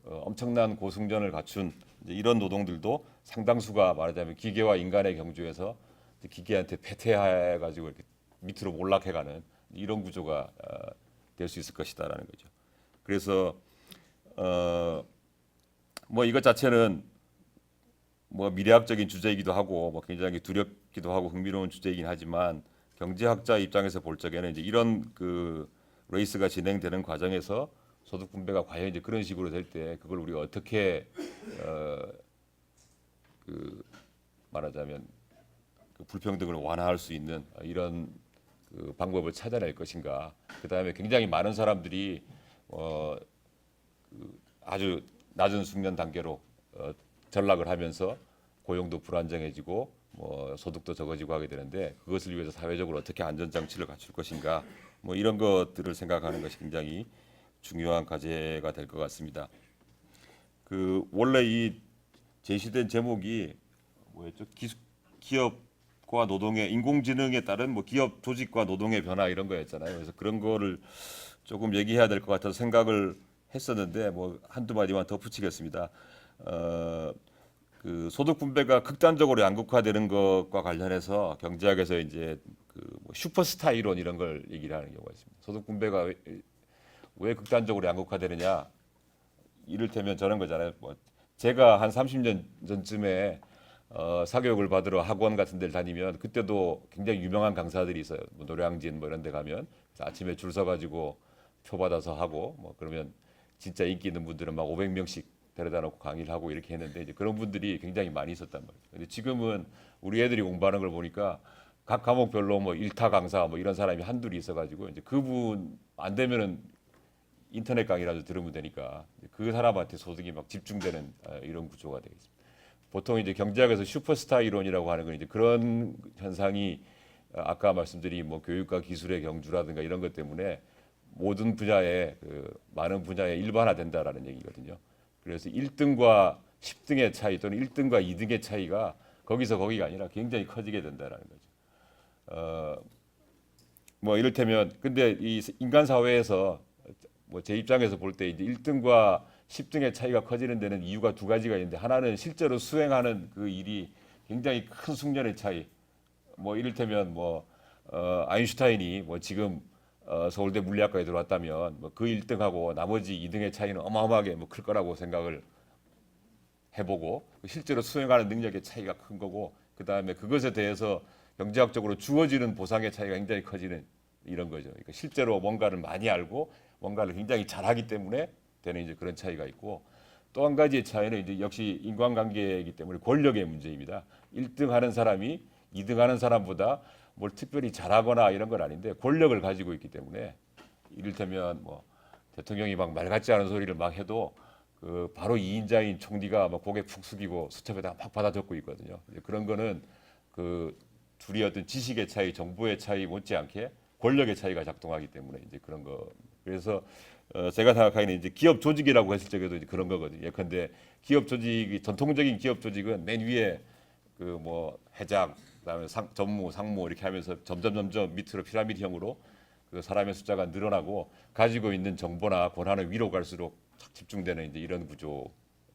엄청난 고승전을 갖춘 이제 이런 노동들도 상당수가 말하자면 기계와 인간의 경주에서 기계한테 패퇴해가지고 이렇게 밑으로 몰락해가는 이런 구조가 될 수 있을 것이다라는 거죠. 그래서 뭐 이것 자체는 뭐 미래학적인 주제이기도 하고 뭐 굉장히 두렵기도 하고 흥미로운 주제이긴 하지만, 경제학자 입장에서 볼 적에는 이제 이런 그 레이스가 진행되는 과정에서 소득 분배가 과연 이제 그런 식으로 될 때 그걸 우리가 어떻게 그 말하자면 그 불평등을 완화할 수 있는 이런 그 방법을 찾아낼 것인가. 그 다음에 굉장히 많은 사람들이 그 아주 낮은 숙련 단계로 전락을 하면서 고용도 불안정해지고 뭐 소득도 적어지고 하게 되는데, 그것을 위해서 사회적으로 어떻게 안전장치를 갖출 것인가, 뭐 이런 것들을 생각하는 것이 굉장히 중요한 과제가 될 것 같습니다. 그 원래 이 제시된 제목이 뭐였죠? 기업과 노동의 인공지능에 따른 뭐 기업 조직과 노동의 변화 이런 거였잖아요. 그래서 그런 거를 조금 얘기해야 될 것 같아서 생각을 했었는데 뭐 한두 마디만 덧붙이겠습니다. 그 소득 분배가 극단적으로 양극화되는 것과 관련해서 경제학에서 이제 그뭐 슈퍼스타 이론 이런 걸 얘기를 하는 경우가 있습니다. 소득 분배가 왜 극단적으로 양극화되느냐? 이를테면 저런 거잖아요. 뭐 제가 한 30년 전쯤에 사교육을 받으러 학원 같은 데를 다니면 그때도 굉장히 유명한 강사들이 있어요. 뭐 노량진 뭐 이런 데 가면 아침에 줄 서 가지고 표 받아서 하고 뭐 그러면 진짜 인기 있는 분들은 막 500명씩 데려다 놓고 강의를 하고 이렇게 했는데, 이제 그런 분들이 굉장히 많이 있었단 말이에요. 근데 지금은 우리 애들이 공부하는 걸 보니까 각 과목별로 뭐 일타 강사 뭐 이런 사람이 한둘이 있어가지고 이제 그분 안 되면은 인터넷 강의라도 들으면 되니까 그 사람한테 소득이 막 집중되는 이런 구조가 되겠습니다. 보통 이제 경제학에서 슈퍼스타 이론이라고 하는 건 이제 그런 현상이 아까 말씀드린 뭐 교육과 기술의 경주라든가 이런 것 때문에 모든 분야에 많은 분야에 일반화된다라는 얘기거든요. 그래서 1등과 10등의 차이 또는 1등과 2등의 차이가 거기서 거기가 아니라 굉장히 커지게 된다라는 거죠. 뭐 이를테면 근데 이 인간 사회에서 뭐 제 입장에서 볼 때 이제 1등과 10등의 차이가 커지는 데는 이유가 두 가지가 있는데, 하나는 실제로 수행하는 그 일이 굉장히 큰 숙련의 차이. 뭐 이를테면 뭐 아인슈타인이 뭐 지금 서울대 물리학과에 들어왔다면 뭐 그 1등하고 나머지 2등의 차이는 어마어마하게 뭐 클 거라고 생각을 해보고, 실제로 수행하는 능력의 차이가 큰 거고, 그 다음에 그것에 대해서 경제학적으로 주어지는 보상의 차이가 굉장히 커지는 이런 거죠. 그러니까 실제로 뭔가를 많이 알고 뭔가를 굉장히 잘하기 때문에 되는 이제 그런 차이가 있고 또 한 가지의 차이는 이제 역시 인간관계이기 때문에 권력의 문제입니다. 1등 하는 사람이 2등 하는 사람보다 뭘 특별히 잘하거나 이런 건 아닌데 권력을 가지고 있기 때문에 이를테면 뭐 대통령이 막 말 같지 않은 소리를 막 해도 그 바로 2인자인 총리가 막 고개 푹 숙이고 수첩에다가 막 받아 적고 있거든요. 이제 그런 거는 그 둘이 어떤 지식의 차이, 정보의 차이 못지않게 권력의 차이가 작동하기 때문에 이제 그런 거. 그래서 제가 생각하기에는 이제 기업 조직이라고 했을 적에도 이제 그런 거거든요. 예컨대 기업 조직이 전통적인 기업 조직은 맨 위에 그 뭐 회장, 그다음에 전무, 상무 이렇게 하면서 점점 밑으로 피라미드형으로 그 사람의 숫자가 늘어나고 가지고 있는 정보나 권한은 위로 갈수록 착 집중되는 이제 이런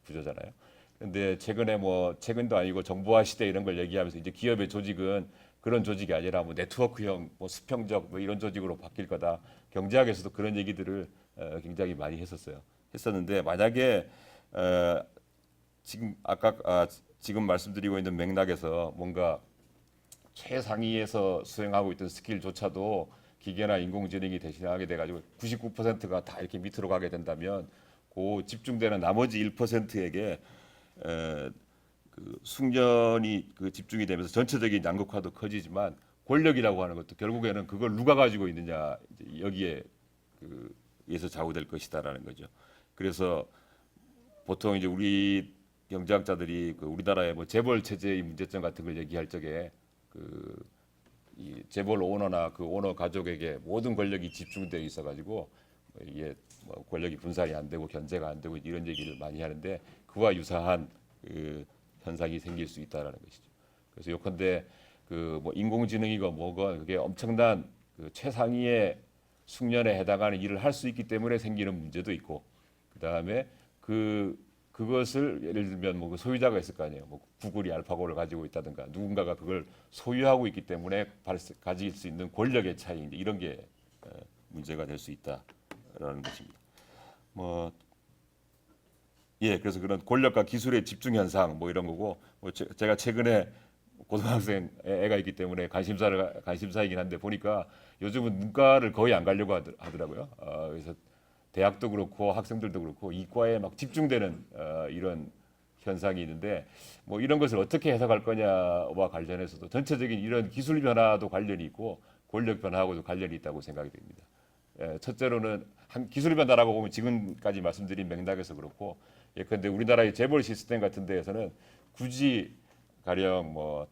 구조잖아요. 근데 최근에 뭐 최근도 아니고 정보화 시대 이런 걸 얘기하면서 이제 기업의 조직은 그런 조직이 아니라 뭐 네트워크형, 뭐 수평적 뭐 이런 조직으로 바뀔 거다. 경제학에서도 그런 얘기들을 굉장히 많이 했었는데 만약에 지금 지금 말씀드리고 있는 맥락에서 뭔가 최상위에서 수행하고 있던 스킬조차도 기계나 인공지능이 대신하게 돼가지고 99%가 다 이렇게 밑으로 가게 된다면 그 집중되는 나머지 1%에게 그 숙련이 그 집중이 되면서 전체적인 양극화도 커지지만 권력이라고 하는 것도 결국에는 그걸 누가 가지고 있느냐 이제 여기에 에서 좌우될 것이다라는 거죠. 그래서 보통 이제 우리 경제학자들이 그 우리나라의 뭐 재벌 체제의 문제점 같은 걸 얘기할 적에 이 재벌 오너나 그 오너 가족에게 모든 권력이 집중되어 있어가지고 이게 뭐 권력이 분산이 안 되고 견제가 안 되고 이런 얘기를 많이 하는데 그와 유사한 그 현상이 생길 수 있다라는 것이죠. 그래서 요컨대 그 뭐 인공지능이고 뭐건 그게 엄청난 그 최상위의 숙련에 해당하는 일을 할 수 있기 때문에 생기는 문제도 있고 그 다음에 그것을 예를 들면 뭐그 소유자가 있을 거 아니에요. 뭐 구글이 알파고를 가지고 있다든가 누군가가 그걸 소유하고 있기 때문에 가질 수 있는 권력의 차이 이런 게 문제가 될 수 있다라는 것입니다. 뭐 예, 그래서 그런 권력과 기술의 집중 현상 뭐 이런 거고 뭐 제가 최근에 고등학생 애가 있기 때문에 관심사이긴 한데 보니까 요즘은 문과를 거의 안 가려고 하더라고요. 그래서 대학도 그렇고 학생들도 그렇고 이과에 막 집중되는 이런 현상이 있는데 뭐 이런 것을 어떻게 해석할 거냐와 관련해서도 전체적인 이런 기술 변화도 관련이 있고 권력 변화하고도 관련이 있다고 생각이 됩니다. 첫째로는 한 기술 변화라고 보면 지금까지 말씀드린 맥락에서 그렇고 예컨대 우리나라의 재벌 시스템 같은 데에서는 굳이 가령 뭐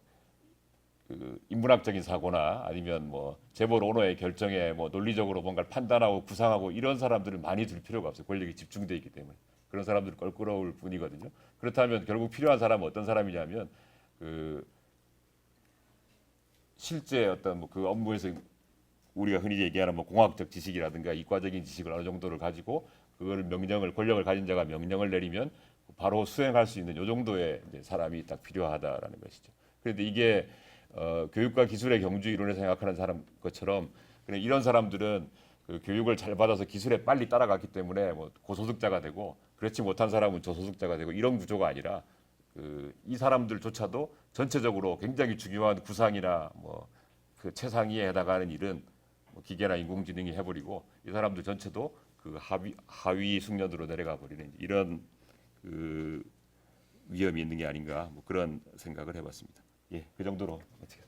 그 인문학적인 사고나 아니면 뭐 재벌 오너의 결정에 뭐 논리적으로 뭔가를 판단하고 구상하고 이런 사람들을 많이 둘 필요가 없어요. 권력이 집중돼 있기 때문에 그런 사람들 껄끄러울 뿐이거든요. 그렇다면 결국 필요한 사람은 어떤 사람이냐면 그 실제 어떤 뭐 그 업무에서 우리가 흔히 얘기하는 뭐 공학적 지식이라든가 이과적인 지식을 어느 정도를 가지고 그걸 권력을 가진 자가 명령을 내리면 바로 수행할 수 있는 요 정도의 이제 사람이 딱 필요하다라는 것이죠. 그런데 이게 교육과 기술의 경주 이론을 생각하는 사람 것처럼 그냥 이런 사람들은 그 교육을 잘 받아서 기술에 빨리 따라갔기 때문에 뭐 고소득자가 되고 그렇지 못한 사람은 저소득자가 되고 이런 구조가 아니라 이 사람들조차도 전체적으로 굉장히 중요한 구상이나 뭐 그 최상위에 해당하는 일은 뭐 기계나 인공지능이 해버리고 이 사람들 전체도 그 하위 숙련으로 내려가 버리는 이런 그 위험이 있는 게 아닌가 뭐 그런 생각을 해봤습니다. 예, 그 정도로 어떻게.